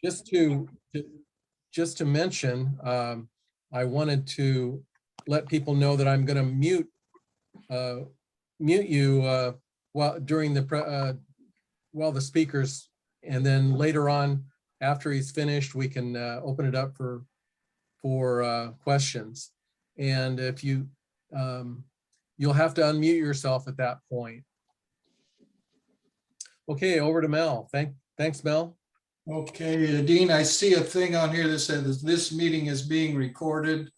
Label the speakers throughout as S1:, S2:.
S1: just to mention, I wanted to let people know that I'm going to mute you while during the while the speakers, and then later on after he's finished, we can open it up for questions. And if you you'll have to unmute yourself at that point. Okay, over to Mel. Thanks, Mel.
S2: Okay, Dean, I see a thing on here that says this meeting is being recorded.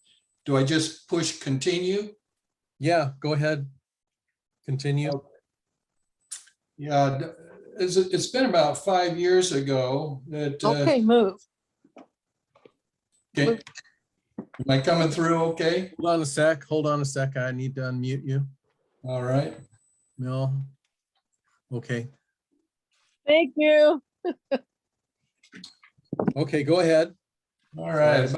S2: Do I just push continue?
S1: Yeah, go ahead. Continue.
S2: Okay. Yeah, it's been about 5 years ago that.
S3: Okay, move.
S2: Okay. Am I coming through okay?
S1: Hold on a sec. Hold on a sec. I need to unmute you.
S2: All right.
S1: Mel. Okay.
S3: Thank you.
S1: Okay, go ahead.
S2: All right.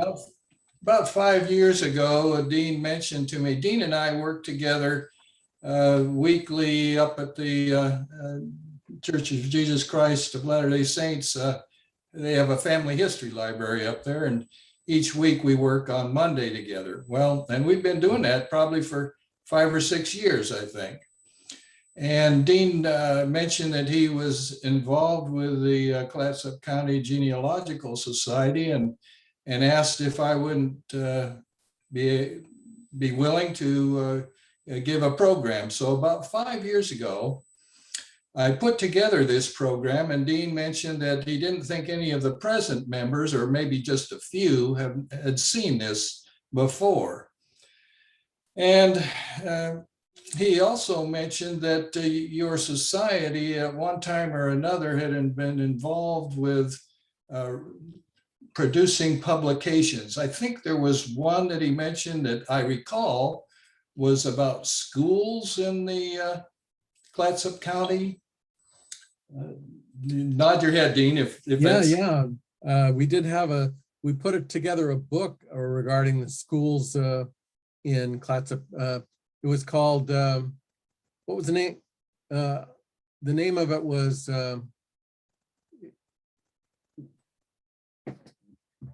S2: About 5 years ago, Dean mentioned to me, Dean and I worked together weekly up at the Church of Jesus Christ of Latter-day Saints. They have a family history library up there, and each week we work on Monday together. Well, and we've been doing that probably for 5 or 6 years, I think. And Dean mentioned that he was involved with the Clatsop County Genealogical Society, and asked if I wouldn't be willing to give a program. So about 5 years ago, I put together this program, and Dean mentioned that he didn't think any of the present members, or maybe just a few, had seen this before. And he also mentioned that your society at one time or another had been involved with producing publications. I think there was one that he mentioned that I recall was about schools in the Clatsop County. Nod your head, Dean, if that's...
S1: Yeah. We did have we put together a book regarding the schools in Clatsop. It was called, what was the name? The name of it was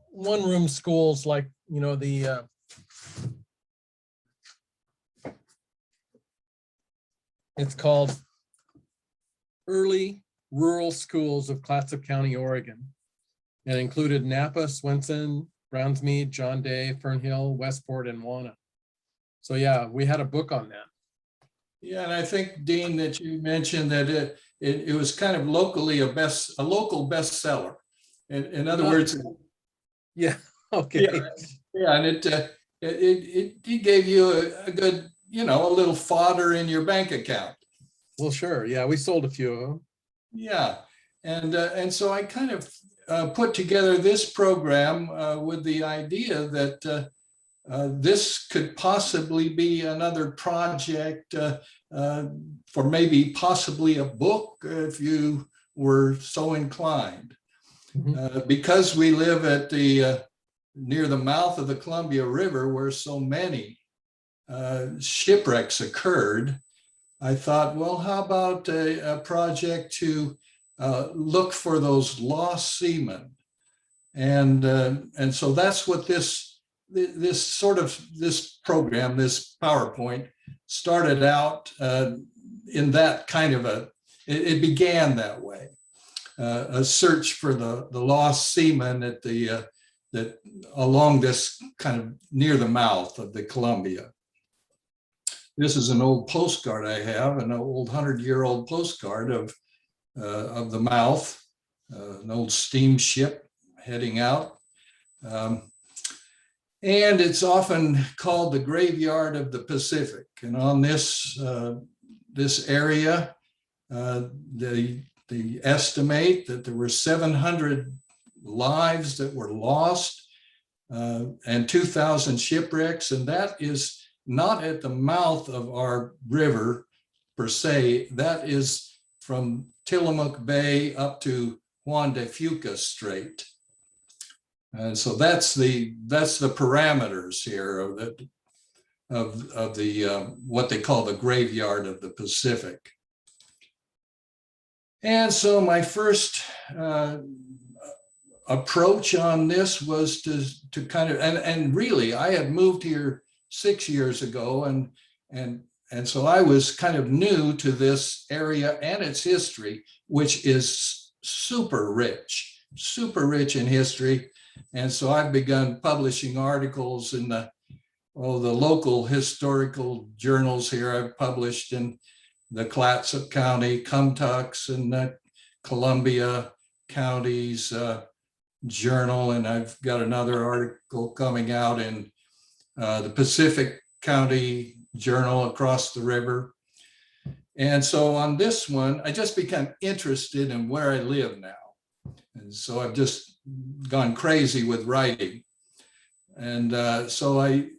S1: one room schools, like, you know, the it's called Early Rural Schools of Clatsop County, Oregon. It included Napa, Swenson, Brownsmead, John Day, Fernhill, Westport, and Wana. So yeah, we had a book on that.
S2: Yeah, and I think, Dean, that you mentioned that it was kind of locally a local bestseller. In other words,
S1: yeah, okay,
S2: yeah, and it gave you a good, you know, a little fodder in your bank account.
S1: Well, sure, yeah, we sold a few of them.
S2: Yeah, and so I kind of put together this program with the idea that this could possibly be another project for maybe possibly a book if you were so inclined. Mm-hmm. Because we live at the near the mouth of the Columbia River, where so many shipwrecks occurred, I thought, well, how about a project to look for those lost seamen? And so that's what this program, this PowerPoint, started out in that kind of it began that way, a search for the lost seamen at that along this kind of near the mouth of the Columbia. This is an old postcard I have, an old 100-year-old postcard of the mouth, an old steamship heading out. And it's often called the graveyard of the Pacific. And on this area, they estimate that there were 700 lives that were lost and 2,000 shipwrecks. And that is not at the mouth of our river per se. That is from Tillamook Bay up to Juan de Fuca Strait. And so that's the parameters here of the what they call the graveyard of the Pacific. And so my first approach on this was to kind of, and really, I had moved here 6 years ago, and so I was kind of new to this area and its history, which is super rich in history. And so I've begun publishing articles in the local historical journals here. I've published in the Clatsop County, Cumtucks, and the Columbia counties journal, and I've got another article coming out in the Pacific County Journal across the river. And so on this one, I just become interested in where I live now. And so I've just gone crazy with writing. And so I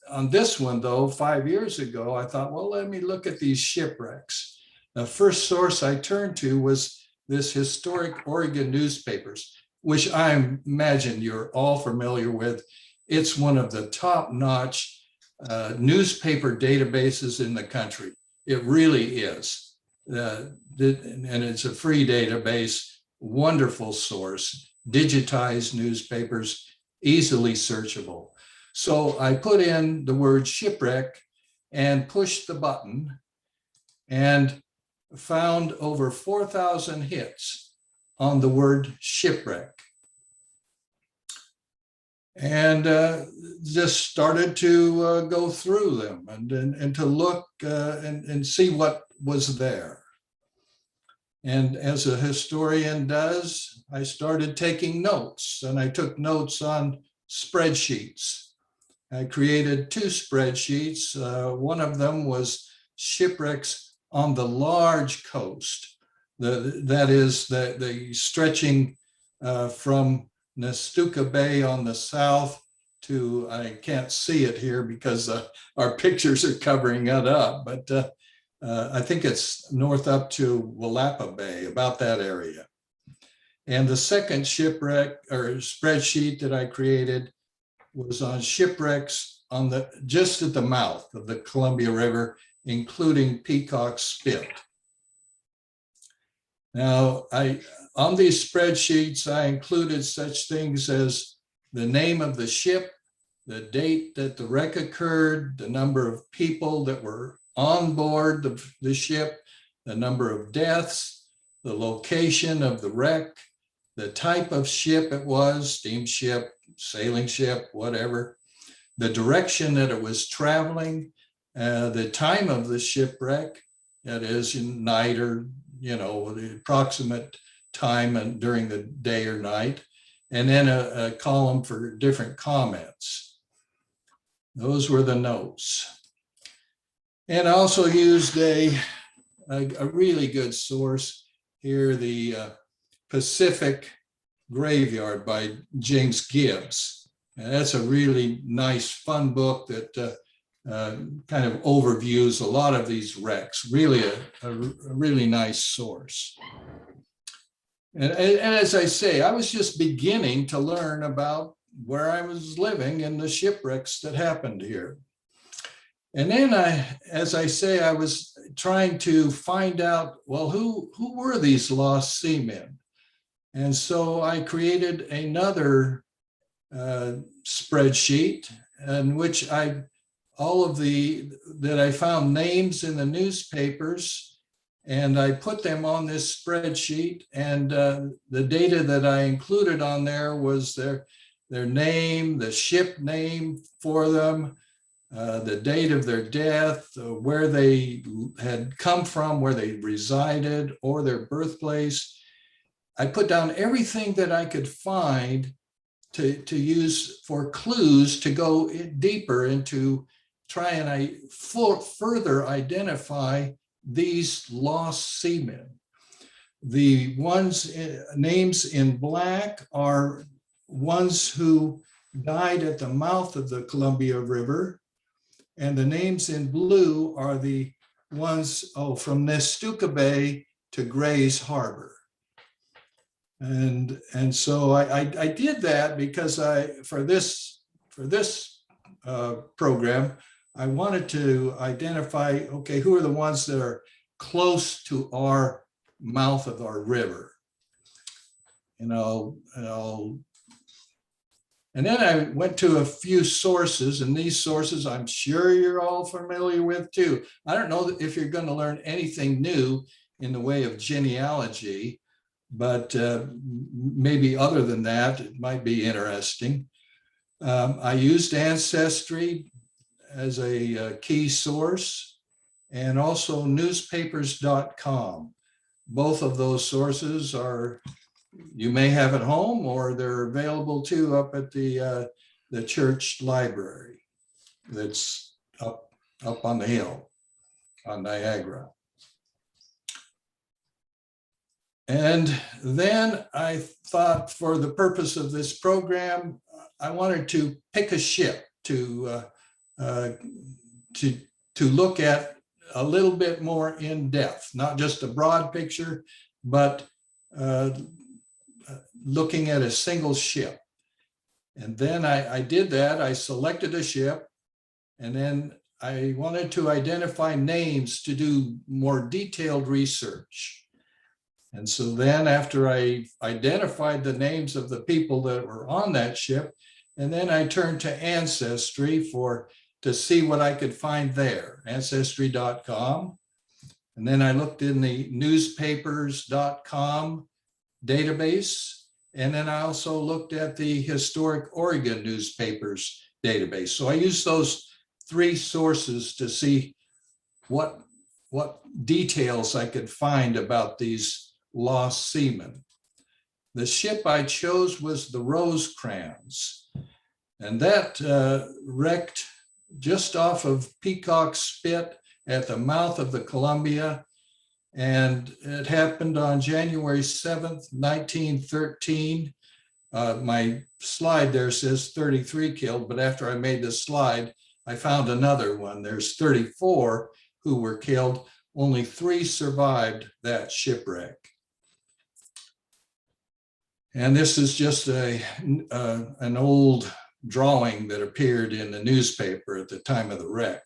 S2: on this one though, 5 years ago, I thought, well, let me look at these shipwrecks. The first source I turned to was this historic Oregon newspapers, which I imagine you're all familiar with. It's one of the top-notch newspaper databases in the country. It really is. And it's a free database, wonderful source, digitized newspapers, easily searchable. So I put in the word shipwreck and pushed the button and found over 4,000 hits on the word shipwreck. And just started to go through them and to look and see what was there. And as a historian does, I started taking notes, and I took notes on spreadsheets. I created 2 spreadsheets. One of them was shipwrecks on the large coast. That is the stretching from Nestucca Bay on the south to, I can't see it here because our pictures are covering it up, but I think it's north up to Willapa Bay, about that area. And the second shipwreck or spreadsheet that I created was on shipwrecks on just at the mouth of the Columbia River, including Peacock Spit. Now, on these spreadsheets, I included such things as the name of the ship, the date that the wreck occurred, the number of people that were on board the ship, the number of deaths, the location of the wreck, the type of ship it was, steamship, sailing ship, whatever, the direction that it was traveling, the time of the shipwreck, that is night or, the approximate time and during the day or night, and then a column for different comments. Those were the notes. And I also used a really good source here, the Pacific Graveyard by James Gibbs. And that's a really nice, fun book that kind of overviews a lot of these wrecks. Really a really nice source. And as I say, I was just beginning to learn about where I was living and the shipwrecks that happened here. And then as I say, I was trying to find out, well, who were these lost seamen? And so I created another spreadsheet in which that I found names in the newspapers, and I put them on this spreadsheet, and the data that I included on there was their name, the ship name for them, the date of their death, where they had come from, where they resided, or their birthplace. I put down everything that I could find to use for clues to go deeper into try and further identify these lost seamen. The names in black are ones who died at the mouth of the Columbia River, and the names in blue are the ones from Nestucca Bay to Gray's Harbor. And so I did that because for this program, I wanted to identify, okay, who are the ones that are close to our mouth of our river. and then I went to a few sources, and these sources I'm sure you're all familiar with too. I don't know if you're going to learn anything new in the way of genealogy, but maybe other than that, it might be interesting. I used Ancestry as a key source, and also newspapers.com. Both of those sources are, you may have at home, or they're available too up at the church library that's up on the hill on Niagara. And then I thought, for the purpose of this program, I wanted to pick a ship to look at a little bit more in depth, not just a broad picture, but looking at a single ship. And then I did that. I selected a ship, and then I wanted to identify names to do more detailed research. And so then, after I identified the names of the people that were on that ship, and then I turned to Ancestry to see what I could find there, ancestry.com. And then I looked in the newspapers.com database. And then I also looked at the Historic Oregon Newspapers database. So I used those three sources to see what details I could find about these lost seamen. The ship I chose was the Rosecrans, and that wrecked just off of Peacock Spit at the mouth of the Columbia. And it happened on January 7th, 1913. My slide there says 33 killed, but after I made this slide, I found another one. There's 34 who were killed. Only 3 survived that shipwreck. And this is just an old drawing that appeared in the newspaper at the time of the wreck.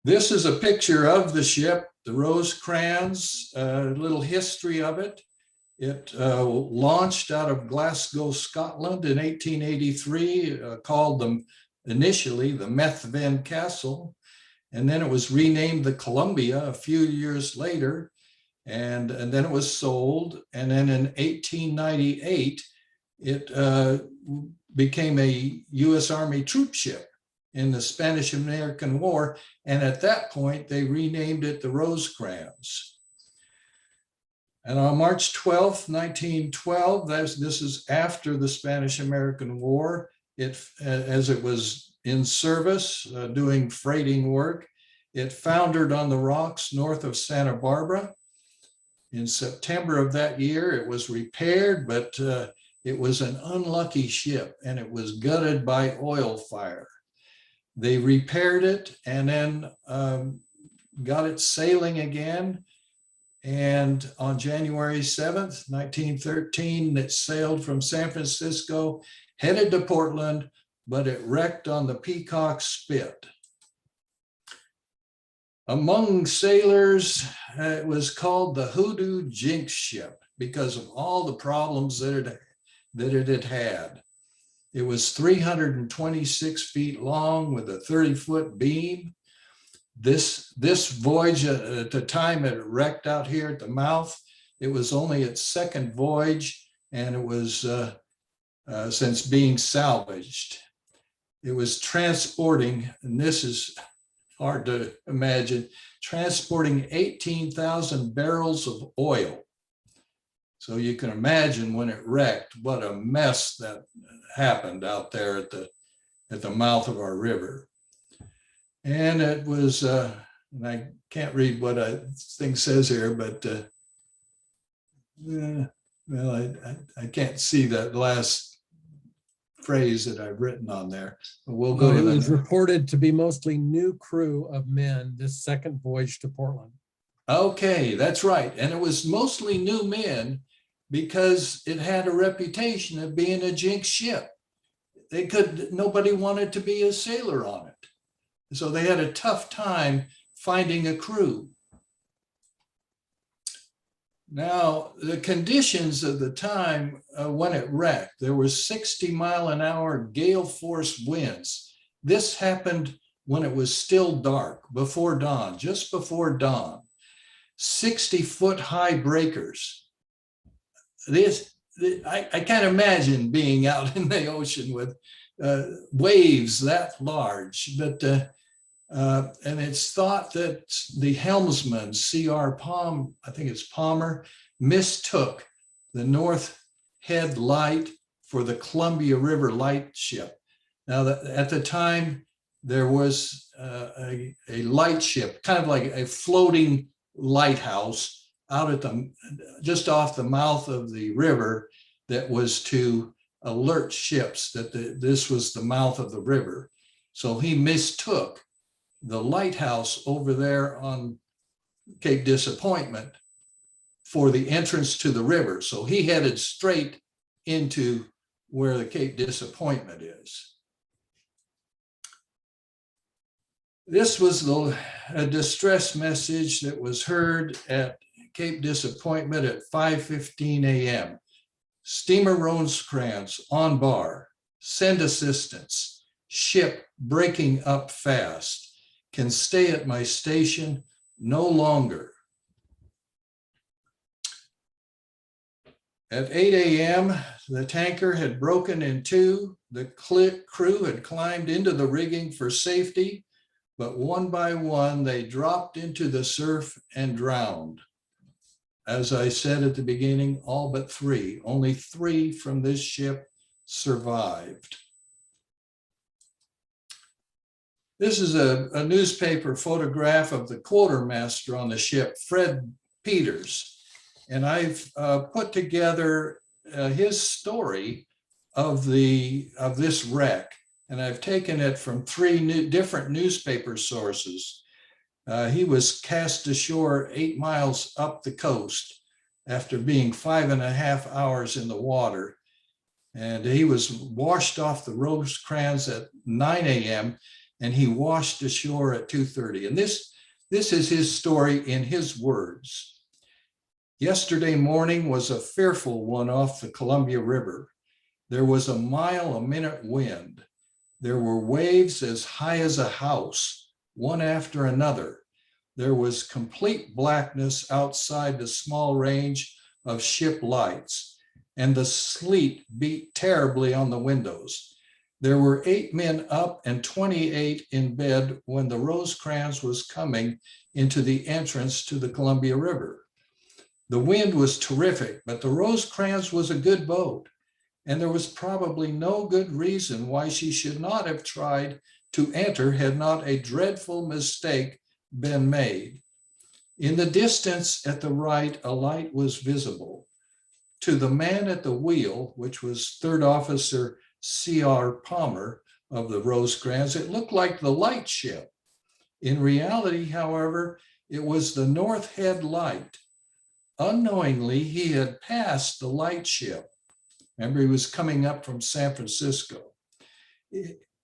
S2: This is a picture of the ship, the Rosecrans, a little history of it. It launched out of Glasgow, Scotland in 1883, called initially the Methven Castle, and then it was renamed the Columbia a few years later. And then it was sold. And then in 1898, it became a U.S. Army troop ship in the Spanish-American War. And at that point, they renamed it the Rosecrans. And on March 12th, 1912, this is after the Spanish-American War, as it was in service, doing freighting work, it foundered on the rocks north of Santa Barbara. In September of that year, it was repaired, but it was an unlucky ship, and it was gutted by oil fire. They repaired it and then got it sailing again. And on January 7th, 1913, it sailed from San Francisco, headed to Portland, but it wrecked on the Peacock Spit. Among sailors, it was called the Hoodoo Jinx ship because of all the problems that it had had. It was 326 feet long with a 30-foot beam. This voyage, at the time it wrecked out here at the mouth, it was only its second voyage, and it was since being salvaged. It was transporting, and this is hard to imagine, transporting 18,000 barrels of oil. So you can imagine when it wrecked, what a mess that happened out there at the mouth of our river. And it was, and I can't read what thing says here, but well, I can't see that last phrase that I've written on there. But we'll go to
S1: It
S2: the
S1: was reported to be mostly new crew of men this second voyage to Portland.
S2: Okay, that's right. And it was mostly new men because it had a reputation of being a jinx ship. Nobody wanted to be a sailor on it. So they had a tough time finding a crew. Now, the conditions of the time when it wrecked, there was 60-mile-an-hour gale force winds. This happened when it was still dark, before dawn, just before dawn. 60-foot high breakers. I can't imagine being out in the ocean with waves that large, but and it's thought that the helmsman, C.R. I think it's Palmer, mistook the North Head light for the Columbia River lightship. Now, at the time, there was a lightship, kind of like a floating lighthouse out at just off the mouth of the river that was to alert ships that this was the mouth of the river. So he mistook the lighthouse over there on Cape Disappointment for the entrance to the river. So he headed straight into where the Cape Disappointment is. This was a distress message that was heard at Cape Disappointment at 5:15 a.m. Steamer Rosecrans on bar, send assistance, ship breaking up fast. Can stay at my station no longer. At 8 a.m., the tanker had broken in two. The crew had climbed into the rigging for safety, but one by one, they dropped into the surf and drowned. As I said at the beginning, all but three, only three from this ship survived. This is a newspaper photograph of the quartermaster on the ship, Fred Peters. And I've put together his story of this wreck. And I've taken it from three different newspaper sources. He was cast ashore 8 miles up the coast after being 5.5 hours in the water. And he was washed off the Rosecrans at 9 a.m. and he washed ashore at 2:30. And this is his story in his words. Yesterday morning was a fearful one off the Columbia River. There was a mile-a-minute wind. There were waves as high as a house, one after another. There was complete blackness outside the small range of ship lights, and the sleet beat terribly on the windows. There were 8 men up and 28 in bed when the Rosecrans was coming into the entrance to the Columbia River. The wind was terrific, but the Rosecrans was a good boat, and there was probably no good reason why she should not have tried to enter had not a dreadful mistake been made. In the distance at the right, a light was visible. To the man at the wheel, which was Third Officer C.R. Palmer of the Rosecrans, it looked like the lightship. In reality, however, it was the North Head light. Unknowingly, he had passed the lightship. Remember, he was coming up from San Francisco.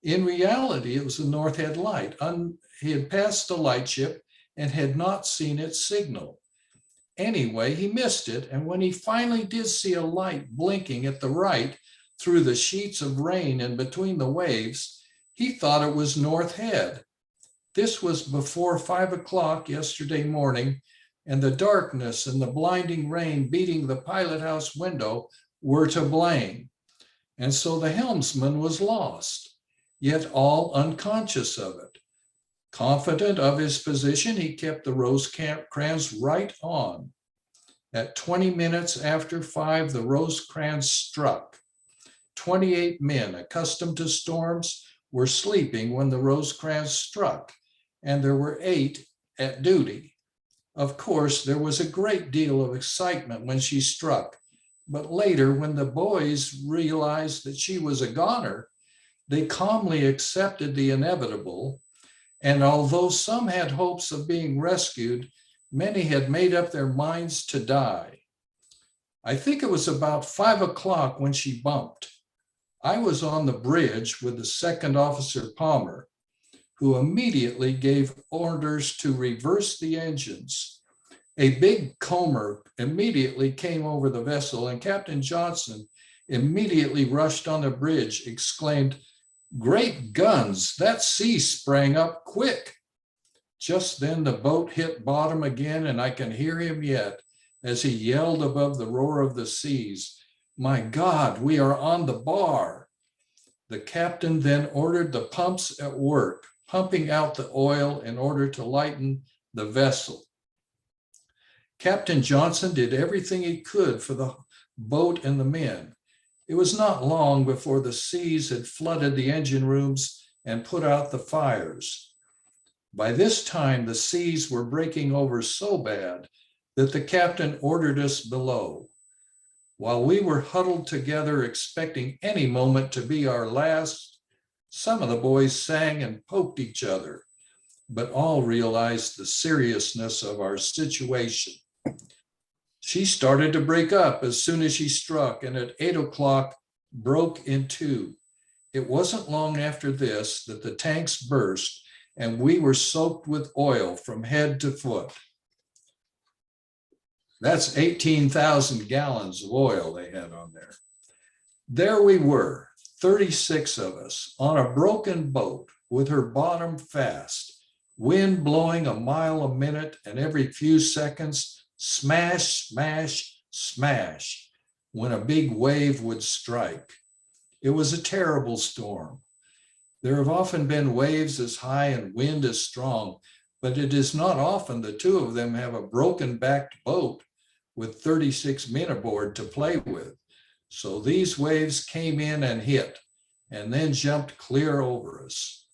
S2: In reality, it was the North Head light. He had passed the lightship and had not seen its signal. Anyway, he missed it, and when he finally did see a light blinking at the right through the sheets of rain and between the waves, he thought it was North Head. This was before 5 o'clock yesterday morning, and the darkness and the blinding rain beating the pilot house window were to blame. And so the helmsman was lost, yet all unconscious of it. Confident of his position, he kept the Rosecrans right on. At 20 minutes after 5, the Rosecrans struck. 28 men accustomed to storms were sleeping when the Rosecrans struck, and there were 8 at duty. Of course, there was a great deal of excitement when she struck, but later, when the boys realized that she was a goner, they calmly accepted the inevitable. And although some had hopes of being rescued, many had made up their minds to die. I think it was about 5 o'clock when she bumped. I was on the bridge with the Second Officer Palmer, who immediately gave orders to reverse the engines. A big comber immediately came over the vessel, and Captain Johnson immediately rushed on the bridge, exclaimed, "Great guns, that sea sprang up quick." Just then the boat hit bottom again, and I can hear him yet as he yelled above the roar of the seas, "My God, we are on the bar." The captain then ordered the pumps at work, pumping out the oil in order to lighten the vessel. Captain Johnson did everything he could for the boat and the men. It was not long before the seas had flooded the engine rooms and put out the fires. By this time, the seas were breaking over so bad that the captain ordered us below. While we were huddled together, expecting any moment to be our last, some of the boys sang and poked each other, but all realized the seriousness of our situation. She started to break up as soon as she struck, and at 8 o'clock broke in two. It wasn't long after this that the tanks burst, and we were soaked with oil from head to foot. That's 18,000 gallons of oil they had on there. There we were, 36 of us, on a broken boat with her bottom fast, wind blowing a mile a minute, and every few seconds, smash, smash, smash, when a big wave would strike. It was a terrible storm. There have often been waves as high and wind as strong, but it is not often the two of them have a broken-backed boat with 36 men aboard to play with. So these waves came in and hit, and then jumped clear over us.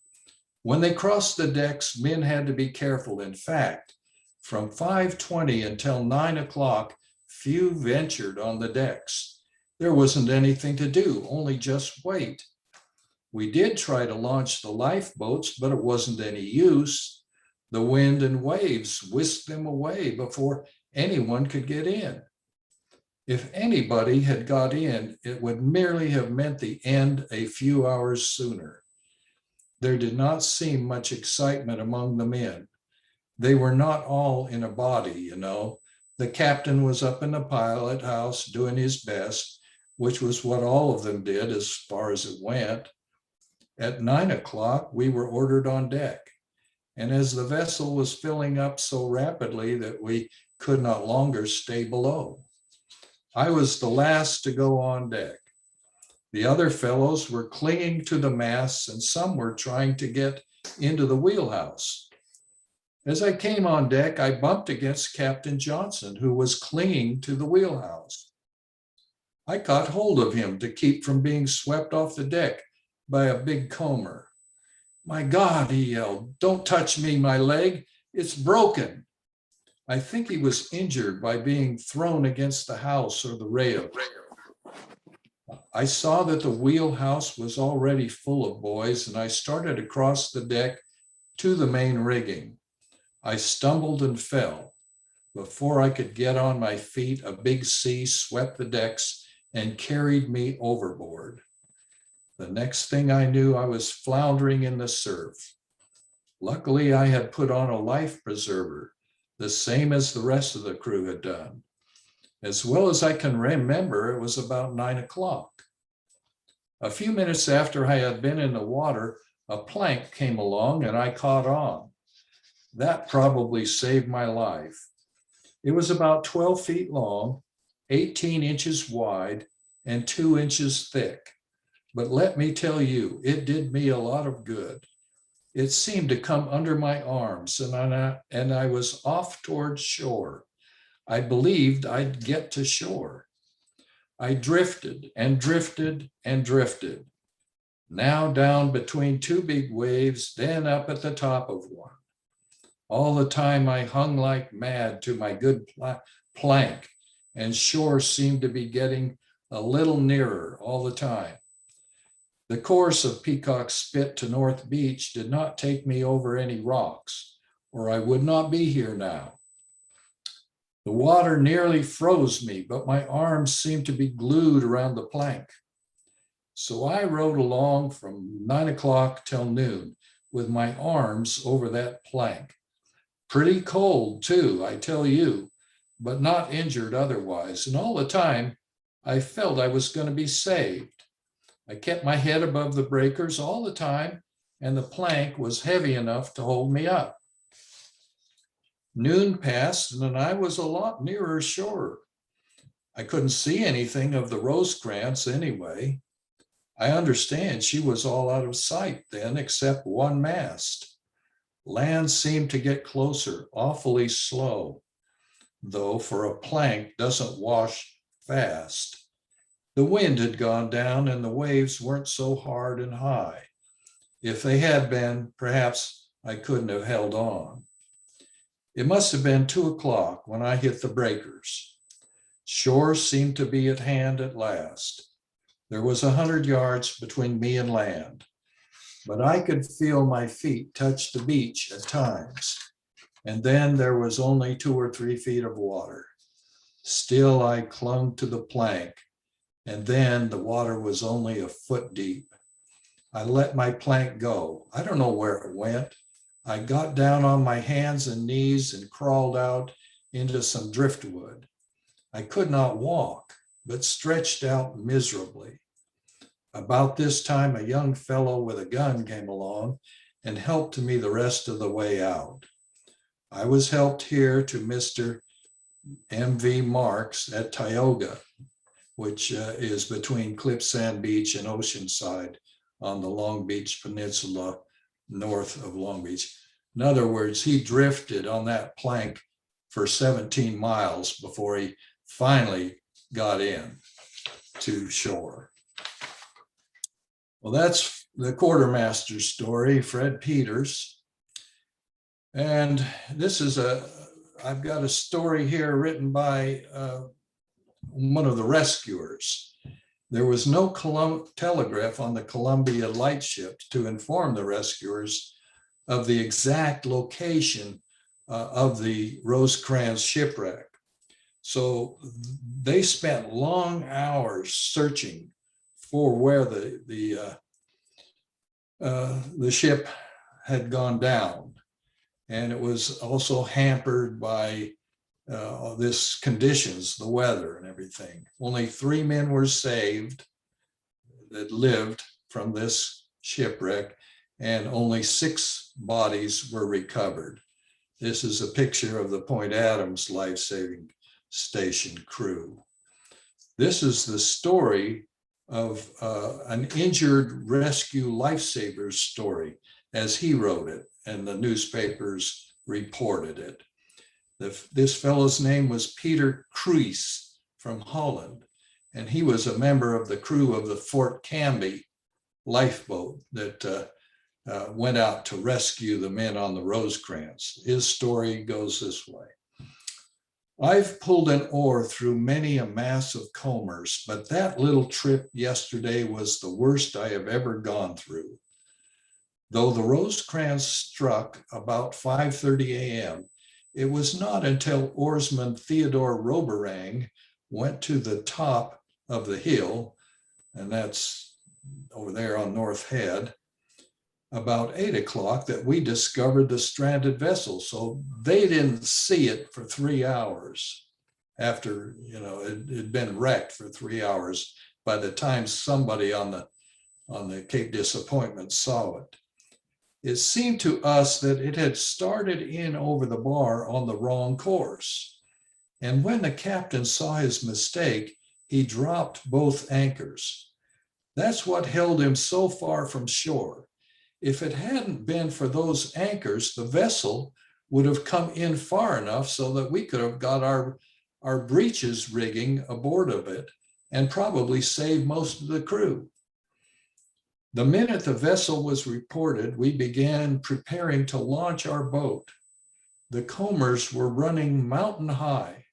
S2: When they crossed the decks, men had to be careful. In fact, from 5:20 until 9 o'clock, few ventured on the decks. There wasn't anything to do, only just wait. We did try to launch the lifeboats, but it wasn't any use. The wind and waves whisked them away before anyone could get in. If anybody had got in, it would merely have meant the end a few hours sooner. There did not seem much excitement among the men. They were not all in a body, you know. The captain was up in the pilot house doing his best, which was what all of them did as far as it went. At 9 o'clock, we were ordered on deck. And as the vessel was filling up so rapidly that we could not longer stay below, I was the last to go on deck. The other fellows were clinging to the masts, and some were trying to get into the wheelhouse. As I came on deck, I bumped against Captain Johnson, who was clinging to the wheelhouse. I caught hold of him to keep from being swept off the deck by a big comber. "My God," he yelled, "don't touch me, my leg, it's broken." I think he was injured by being thrown against the house or the rail. I saw that the wheelhouse was already full of boys, and I started across the deck to the main rigging. I stumbled and fell. Before I could get on my feet, a big sea swept the decks and carried me overboard. The next thing I knew, I was floundering in the surf. Luckily, I had put on a life preserver, the same as the rest of the crew had done. As well as I can remember, it was about 9 o'clock. A few minutes after I had been in the water, a plank came along and I caught on. That probably saved my life. It was about 12 feet long, 18 inches wide, and 2 inches thick. But let me tell you, it did me a lot of good. It seemed to come under my arms, and I was off towards shore. I believed I'd get to shore. I drifted and drifted and drifted, now down between two big waves, then up at the top of one. All the time I hung like mad to my good plank, and shore seemed to be getting a little nearer all the time. The course of Peacock Spit to North Beach did not take me over any rocks, or I would not be here now. The water nearly froze me, but my arms seemed to be glued around the plank. So I rode along from 9 o'clock till noon with my arms over that plank. Pretty cold too, I tell you, but not injured otherwise. And all the time, I felt I was going to be saved. I kept my head above the breakers all the time, and the plank was heavy enough to hold me up. Noon passed, and I was a lot nearer shore. I couldn't see anything of the Rosecrans anyway. I understand she was all out of sight then, except one mast. Land seemed to get closer, awfully slow, though for a plank doesn't wash fast. The wind had gone down and the waves weren't so hard and high. If they had been, perhaps I couldn't have held on. It must have been 2:00 when I hit the breakers. Shore seemed to be at hand at last. There was 100 yards between me and land, but I could feel my feet touch the beach at times. And then there was only 2 or 3 feet of water. Still, I clung to the plank, and then the water was only a foot deep. I let my plank go. I don't know where it went. I got down on my hands and knees and crawled out into some driftwood. I could not walk, but stretched out miserably. About this time, a young fellow with a gun came along and helped me the rest of the way out. I was helped here to Mr. M.V. Marks at Tioga, which is between Clipsand Beach and Oceanside on the Long Beach Peninsula, north of Long Beach. In other words, he drifted on that plank for 17 miles before he finally got in to shore. Well, that's the quartermaster's story, Fred Peters. And this is I've got a story here written by one of the rescuers. There was no telegraph on the Columbia lightship to inform the rescuers of the exact location of the Rosecrans shipwreck. So they spent long hours searching for where the ship had gone down. And it was also hampered by this conditions, the weather and everything. Only 3 men were saved that lived from this shipwreck, and only 6 bodies were recovered. This is a picture of the Point Adams life-saving station crew. This is the story of an injured rescue lifesaver's story as he wrote it, and the newspapers reported it. This fellow's name was Peter Kruis from Holland, and he was a member of the crew of the Fort Canby lifeboat that went out to rescue the men on the Rosecrans. His story goes this way. I've pulled an oar through many a mass of combers, but that little trip yesterday was the worst I have ever gone through. Though the Rosecrans struck about 5:30 a.m., it was not until oarsman Theodore Roberang went to the top of the hill, and that's over there on North Head, about 8 o'clock, that we discovered the stranded vessel. So they didn't see it for 3 hours after, it had been wrecked for 3 hours by the time somebody on the Cape Disappointment saw it. It seemed to us that it had started in over the bar on the wrong course. And when the captain saw his mistake, he dropped both anchors. That's what held him so far from shore. If it hadn't been for those anchors, the vessel would have come in far enough so that we could have got our breeches rigging aboard of it and probably saved most of the crew. The minute the vessel was reported, we began preparing to launch our boat. The combers were running mountain high.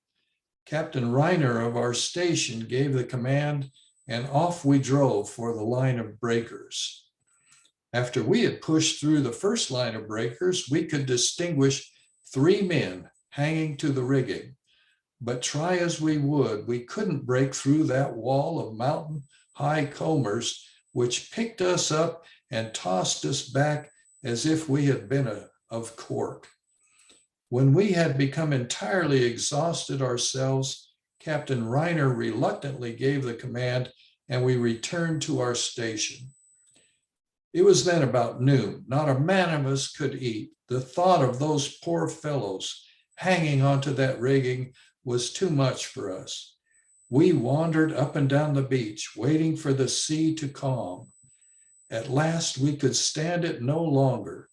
S2: Captain Reiner of our station gave the command, and off we drove for the line of breakers. After we had pushed through the first line of breakers, we could distinguish 3 men hanging to the rigging. But try as we would, we couldn't break through that wall of mountain high combers, which picked us up and tossed us back as if we had been of cork. When we had become entirely exhausted ourselves, Captain Reiner reluctantly gave the command, and we returned to our station. It was then about noon. Not a man of us could eat. The thought of those poor fellows hanging onto that rigging was too much for us. We wandered up and down the beach, waiting for the sea to calm. At last, we could stand it no longer.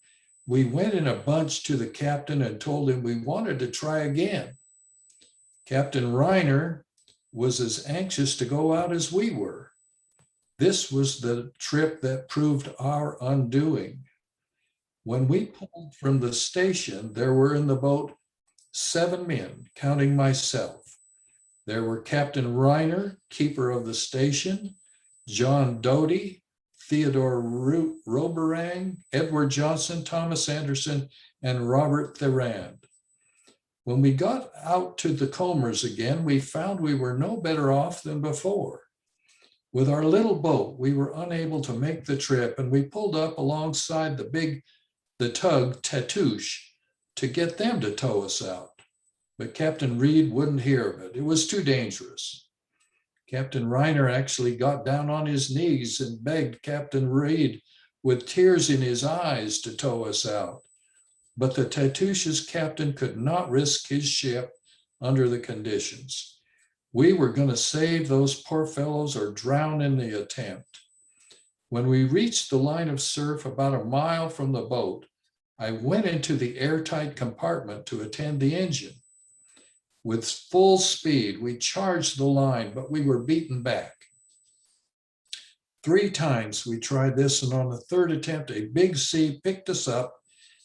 S2: We went in a bunch to the captain and told him we wanted to try again. Captain Reiner was as anxious to go out as we were. This was the trip that proved our undoing. When we pulled from the station, there were in the boat 7 men, counting myself. There were Captain Reiner, keeper of the station, John Doty, Theodore Roberang, Edward Johnson, Thomas Anderson, and Robert Thurand. When we got out to the combers again, we found we were no better off than before. With our little boat, we were unable to make the trip, and we pulled up alongside the tug Tatoosh to get them to tow us out. But Captain Reed wouldn't hear of it. It was too dangerous. Captain Reiner actually got down on his knees and begged Captain Reed with tears in his eyes to tow us out. But the Tatoosh's captain could not risk his ship under the conditions. We were going to save those poor fellows or drown in the attempt. When we reached the line of surf about a mile from the boat, I went into the airtight compartment to attend the engine. With full speed, we charged the line, but we were beaten back. 3 times we tried this, and on the 3rd attempt, a big sea picked us up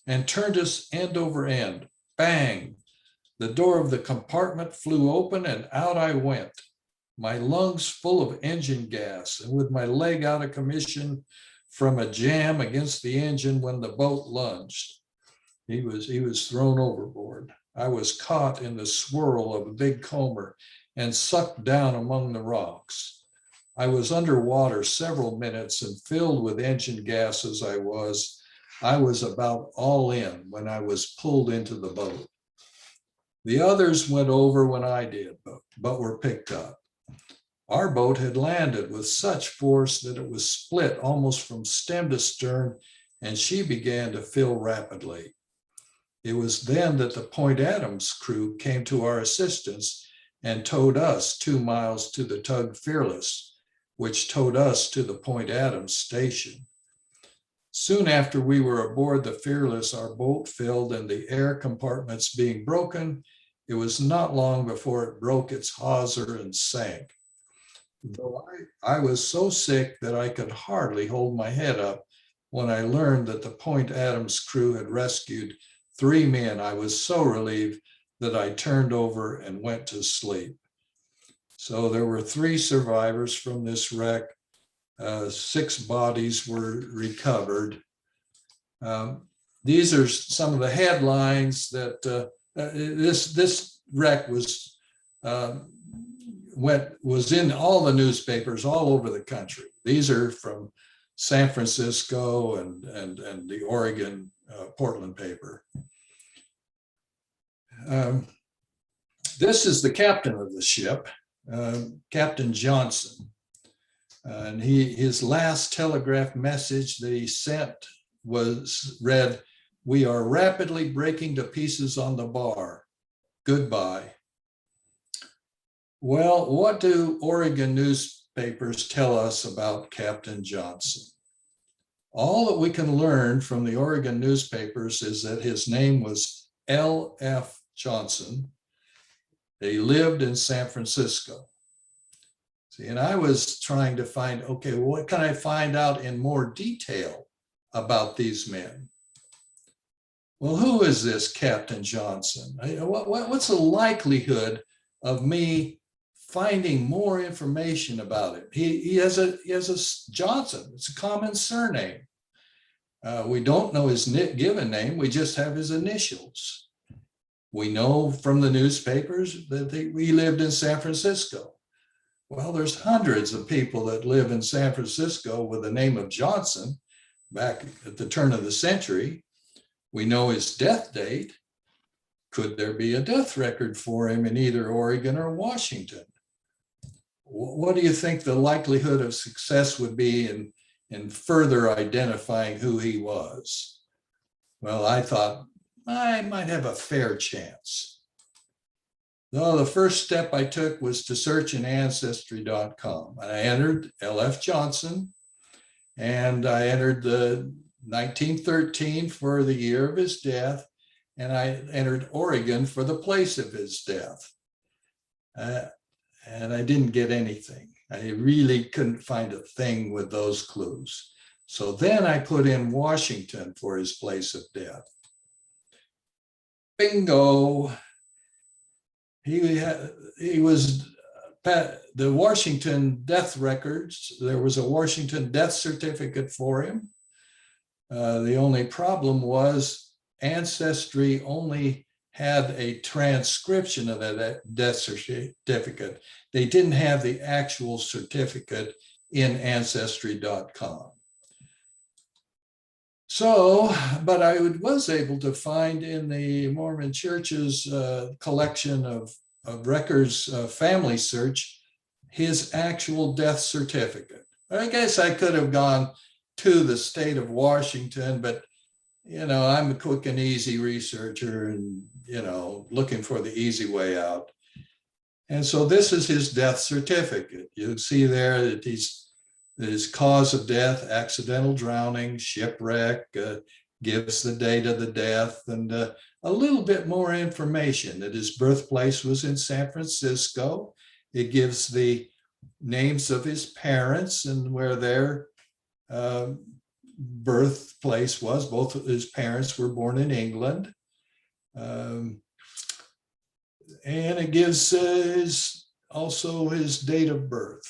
S2: and turned us end over end. Bang! The door of the compartment flew open and out I went, my lungs full of engine gas and with my leg out of commission from a jam against the engine when the boat lunged. He was thrown overboard. I was caught in the swirl of a big comber and sucked down among the rocks. I was underwater several minutes and filled with engine gas as I was about all in when I was pulled into the boat. The others went over when I did, but were picked up. Our boat had landed with such force that it was split almost from stem to stern, and she began to fill rapidly. It was then that the Point Adams crew came to our assistance and towed us 2 miles to the tug Fearless, which towed us to the Point Adams station. Soon after we were aboard the Fearless, our boat filled and the air compartments being broken, it was not long before it broke its hawser and sank. Though I was so sick that I could hardly hold my head up when I learned that the Point Adams crew had rescued 3 men, I was so relieved that I turned over and went to sleep. So there were 3 survivors from this wreck. 6 bodies were recovered. These are some of the headlines that this wreck was in all the newspapers all over the country. These are from San Francisco and the Oregon Portland paper. This is the captain of the ship, Captain Johnson. And his last telegraph message that he sent read, "We are rapidly breaking to pieces on the bar. Goodbye." Well, what do Oregon newspapers tell us about Captain Johnson? All that we can learn from the Oregon newspapers is that his name was L.F. Johnson. He lived in San Francisco. See, and I was trying to find, okay, what can I find out in more detail about these men? Well, who is this Captain Johnson? What's the likelihood of me finding more information about him? He has a Johnson. It's a common surname. We don't know his given name. We just have his initials. We know from the newspapers that he lived in San Francisco. Well, there's hundreds of people that live in San Francisco with the name of Johnson back at the turn of the century. We know his death date. could there be a death record for him in either Oregon or Washington? What do you think the likelihood of success would be in further identifying who he was? Well, I thought I might have a fair chance. No, the first step I took was to search in ancestry.com. I entered L.F. Johnson, and I entered the 1913 for the year of his death, and I entered Oregon for the place of his death. And I didn't get anything. I really couldn't find a thing with those clues. So then I put in Washington for his place of death. Bingo. He was the Washington death records. There was a Washington death certificate for him. The only problem was Ancestry only had a transcription of that death certificate. They didn't have the actual certificate in ancestry.com. So, but I was able to find in the Mormon Church's collection of records, family search, his actual death certificate. I guess I could have gone to the state of Washington, but you know, I'm a quick and easy researcher and, you know, looking for the easy way out. And so this is his death certificate. You see there that his cause of death, accidental drowning, shipwreck, gives the date of the death, and a little bit more information that his birthplace was in San Francisco. It gives the names of his parents and where their birthplace was. Both of his parents were born in England. And it gives also his date of birth.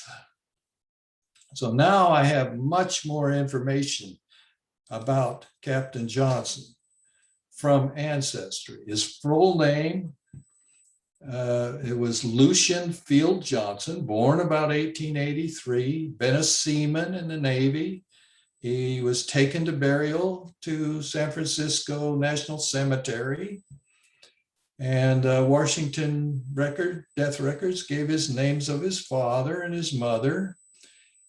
S2: So now I have much more information about Captain Johnson from Ancestry. His full name, it was Lucian Field Johnson, born about 1883, been a seaman in the Navy. He was taken to burial to San Francisco National Cemetery. And Washington death records gave his names of his father and his mother.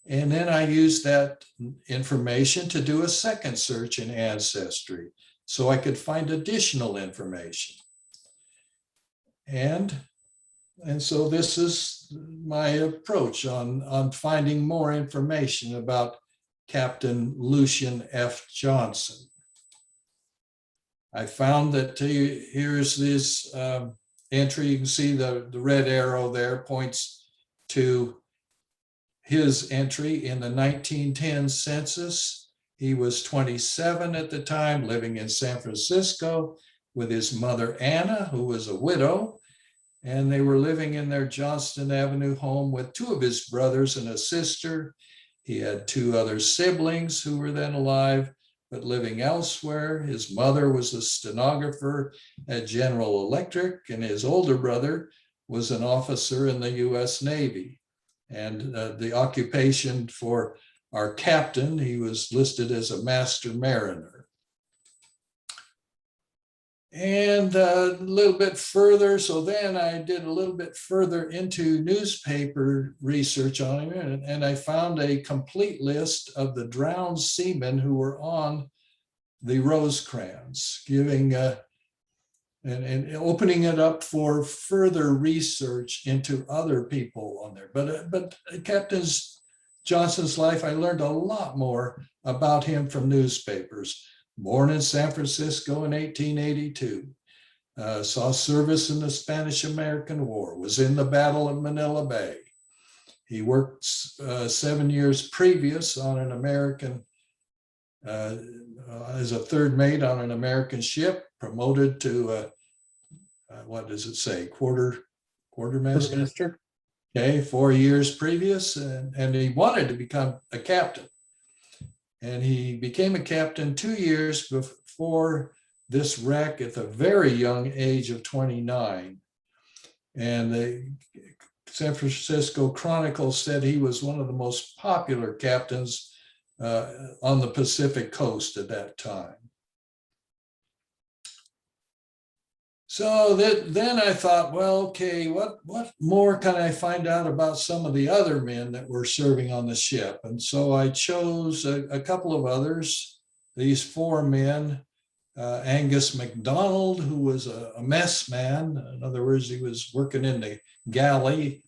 S2: And then I used that information to do a second search in Ancestry so I could find additional information. And so this is my approach on finding more information about Captain Lucian F. Johnson. I found that here's this entry. You can see the red arrow there points to his entry in the 1910 census. He was 27 at the time, living in San Francisco with his mother, Anna, who was a widow, and they were living in their Johnston Avenue home with two of his brothers and a sister. He had two other siblings who were then alive, but living elsewhere. His mother was a stenographer at General Electric, and his older brother was an officer in the US Navy. And the occupation for our captain, he was listed as a master mariner. And a little bit further, so then I did a little bit further into newspaper research on him, and I found a complete list of the drowned seamen who were on the Rosecrans, giving and opening it up for further research into other people on there. But Captain Johnson's life, I learned a lot more about him from newspapers. Born in San Francisco in 1882, saw service in the Spanish-American War, was in the Battle of Manila Bay. He worked 7 years previous on an American, as a third mate on an American ship, promoted to, what does it say, quartermaster?
S1: Quartermaster.
S2: Okay, 4 years previous, and he wanted to become a captain. And he became a captain 2 years before this wreck at the very young age of 29. And the San Francisco Chronicle said he was one of the most popular captains on the Pacific coast at that time. So then I thought, well, okay, what more can I find out about some of the other men that were serving on the ship? And so I chose a couple of others, these four men, Angus MacDonald, who was a mess man. In other words, he was working in the galley,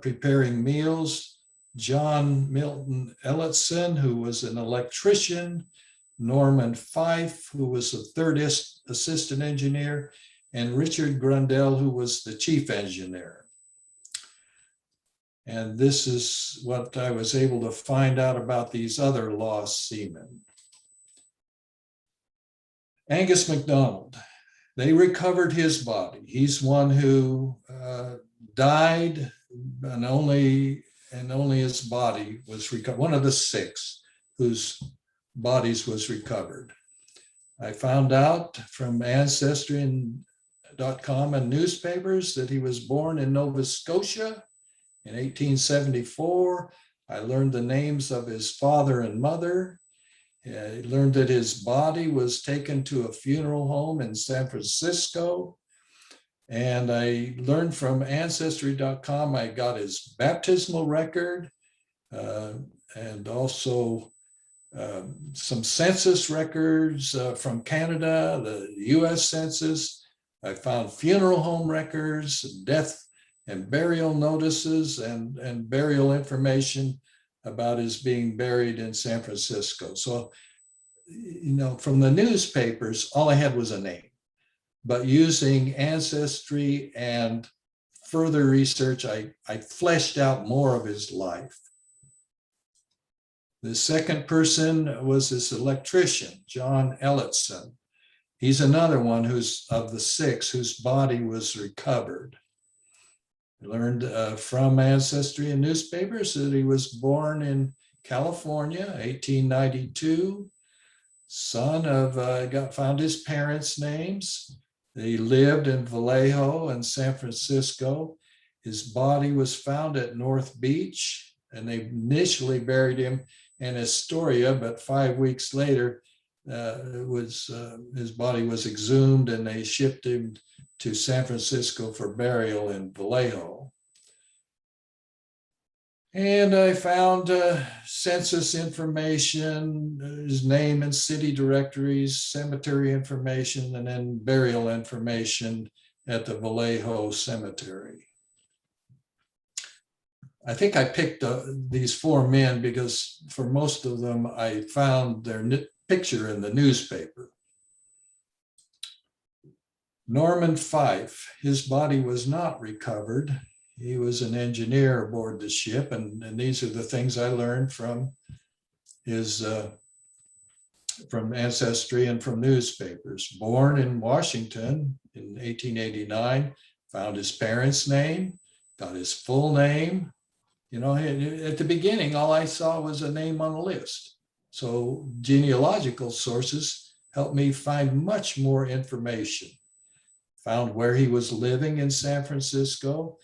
S2: preparing meals. John Milton Ellison, who was an electrician. Norman Fife, who was the third assistant engineer, and Richard Grundell, who was the chief engineer. And this is what I was able to find out about these other lost seamen. Angus MacDonald, they recovered his body. He's one who died, and only his body was recovered. One of the six whose bodies was recovered. I found out from Ancestry.com and newspapers that he was born in Nova Scotia in 1874. I learned the names of his father and mother. I learned that his body was taken to a funeral home in San Francisco. And I learned from Ancestry.com, I got his baptismal record and also some census records from Canada, the US Census. I found funeral home records, death and burial notices, and burial information about his being buried in San Francisco. So, you know, from the newspapers, all I had was a name. But using Ancestry and further research, I fleshed out more of his life. The second person was this electrician, John Ellison. He's another one who's of the six whose body was recovered. I learned from Ancestry and newspapers that he was born in California, 1892, son of, found his parents' names. He lived in Vallejo and San Francisco. His body was found at North Beach, and they initially buried him in Astoria, but 5 weeks later, his body was exhumed and they shipped him to San Francisco for burial in Vallejo. And I found census information, his name and city directories, cemetery information, and then burial information at the Vallejo Cemetery. I think I picked these four men because for most of them, I found their picture in the newspaper. Norman Fife, his body was not recovered. He was an engineer aboard the ship, and these are the things I learned from his from Ancestry and from newspapers. Born in Washington in 1889, found his parents' name, got his full name. You know, at the beginning, all I saw was a name on a list. So genealogical sources helped me find much more information. Found where he was living in San Francisco,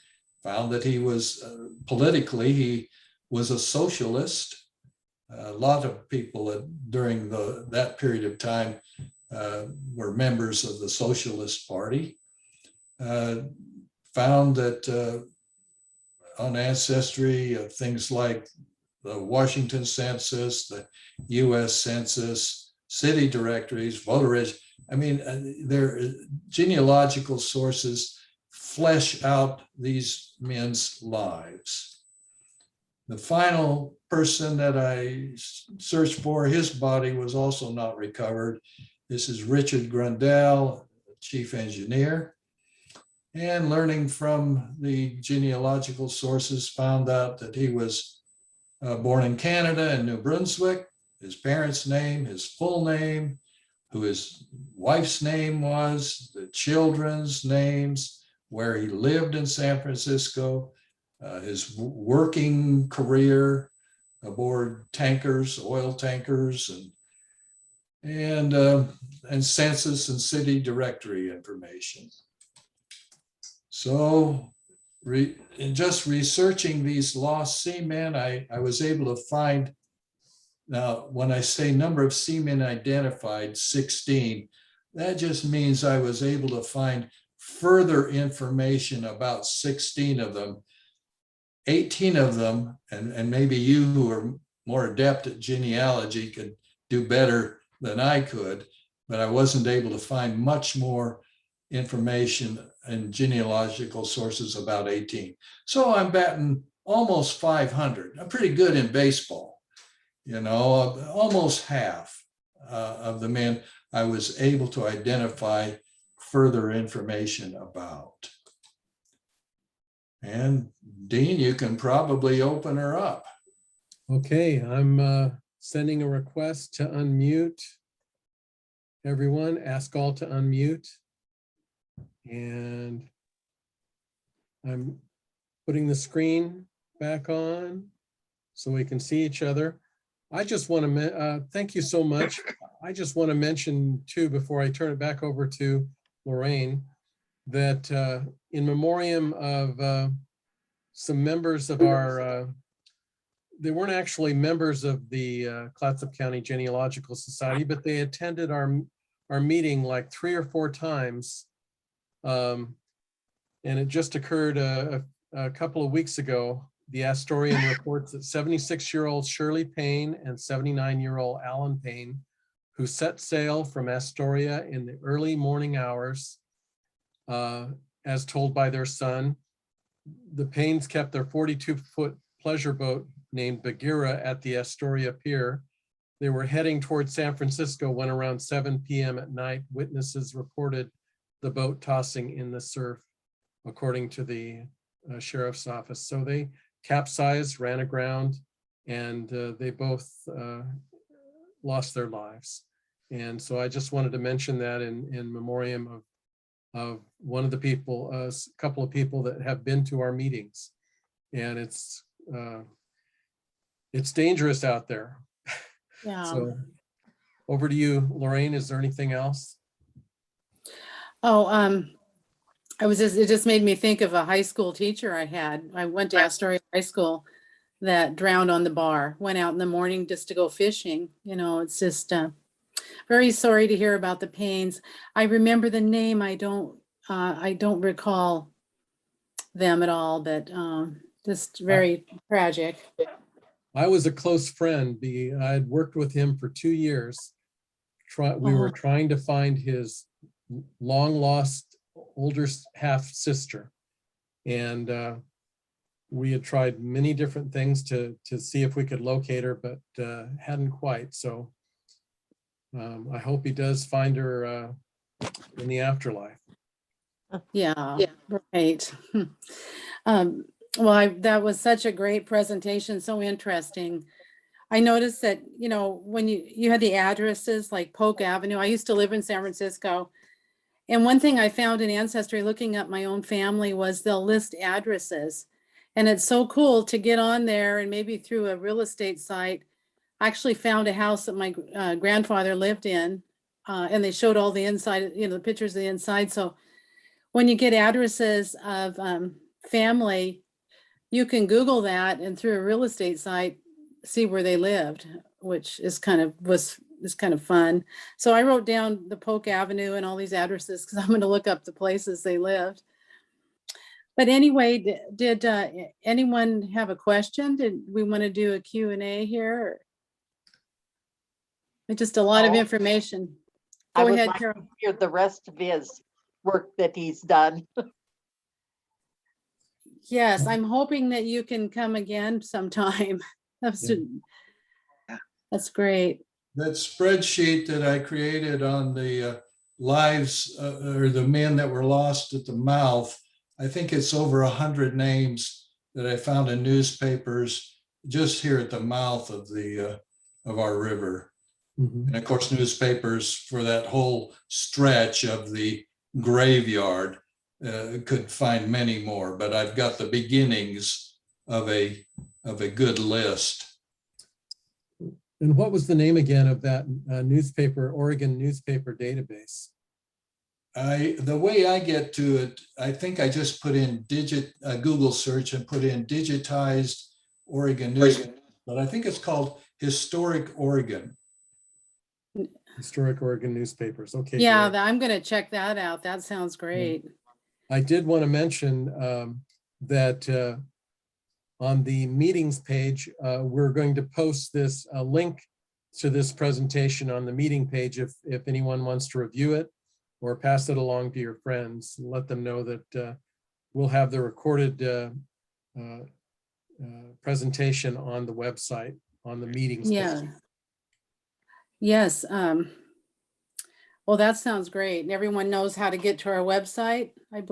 S2: found that he was politically, he was a socialist. A lot of people during that period of time were members of the Socialist Party. Found that on Ancestry, things like the Washington Census, the US Census, city directories, voter registry. I mean, their genealogical sources flesh out these men's lives. The final person that I searched for, his body was also not recovered. This is Richard Grundell, chief engineer. And learning from the genealogical sources, found out that he was born in Canada in New Brunswick, his parents' name, his full name, who his wife's name was, the children's names, where he lived in San Francisco, his working career aboard tankers, oil tankers, and census and city directory information. So in just researching these lost seamen, I was able to find, now when I say number of seamen identified, 16, that just means I was able to find further information about 16 of them. 18 of them, and maybe you who are more adept at genealogy could do better than I could, but I wasn't able to find much more information and genealogical sources about 18. So I'm batting almost 500. I'm pretty good in baseball, you know, almost half of the men I was able to identify further information about. And Dean, you can probably open her up.
S1: Okay, I'm sending a request to unmute everyone. Ask all to unmute. And I'm putting the screen back on so we can see each other. I just want to thank you so much. I just want to mention too, before I turn it back over to Lorraine, that in memoriam of some members of our, they weren't actually members of the Clatsop County Genealogical Society, but they attended our meeting like 3 or 4 times. And it just occurred a couple of weeks ago. The Astorian reports that 76-year-old Shirley Payne and 79-year-old Alan Payne, who set sail from Astoria in the early morning hours, as told by their son. The Paynes kept their 42-foot pleasure boat named Bagheera at the Astoria Pier. They were heading towards San Francisco when around 7 p.m. at night, witnesses reported the boat tossing in the surf, according to the sheriff's office. So they capsized, ran aground, and they both lost their lives. And so I just wanted to mention that in memoriam of one of the people, a couple of people that have been to our meetings. And it's dangerous out there.
S4: Yeah.
S1: So over to you, Lorraine. Is there anything else?
S4: Oh, it just made me think of a high school teacher I had. I went to Astoria High School that drowned on the bar, went out in the morning just to go fishing. You know, it's just very sorry to hear about the Paynes. I remember the name. I don't recall them at all, but just very tragic.
S1: I was a close friend. I had worked with him for 2 years. We were trying to find his long lost older half sister. And we had tried many different things to see if we could locate her, but hadn't quite. So I hope he does find her in the afterlife.
S4: Yeah, right. Well, that was such a great presentation, so interesting. I noticed that, you know, when you had the addresses like Polk Avenue, I used to live in San Francisco. And one thing I found in Ancestry looking up my own family was they'll list addresses. And it's so cool to get on there and maybe through a real estate site. I actually found a house that my grandfather lived in and they showed all the inside, you know, the pictures of the inside. So when you get addresses of family, you can Google that and through a real estate site, see where they lived, which is kind of fun. So I wrote down the Polk Avenue and all these addresses because I'm going to look up the places they lived. But anyway, did anyone have a question? Did we want to do a Q&A here? It's just a lot of information. Go ahead, Carol.
S5: To hear the rest of his work that he's done.
S4: Yes, I'm hoping that you can come again sometime. That's great.
S2: That spreadsheet that I created on the lives or the men that were lost at the mouth, I think it's over 100 names that I found in newspapers just here at the mouth of our river.
S1: Mm-hmm.
S2: And of course, newspapers for that whole stretch of the graveyard could find many more, but I've got the beginnings of a good list.
S1: And what was the name again of that newspaper, Oregon newspaper database?
S2: The way I get to it, I think I just put in Google search and put in digitized Oregon news, but I think it's called Historic Oregon.
S1: Historic Oregon newspapers. Okay.
S4: Yeah,
S1: great.
S4: I'm gonna check that out. That sounds great.
S1: I did want to mention that on the meetings page, we're going to post this link to this presentation on the meeting page if anyone wants to review it or pass it along to your friends. Let them know that we'll have the recorded presentation on the website on the meetings
S4: Yeah.
S1: page.
S4: Yes. Well, that sounds great. And everyone knows how to get to our website, I believe.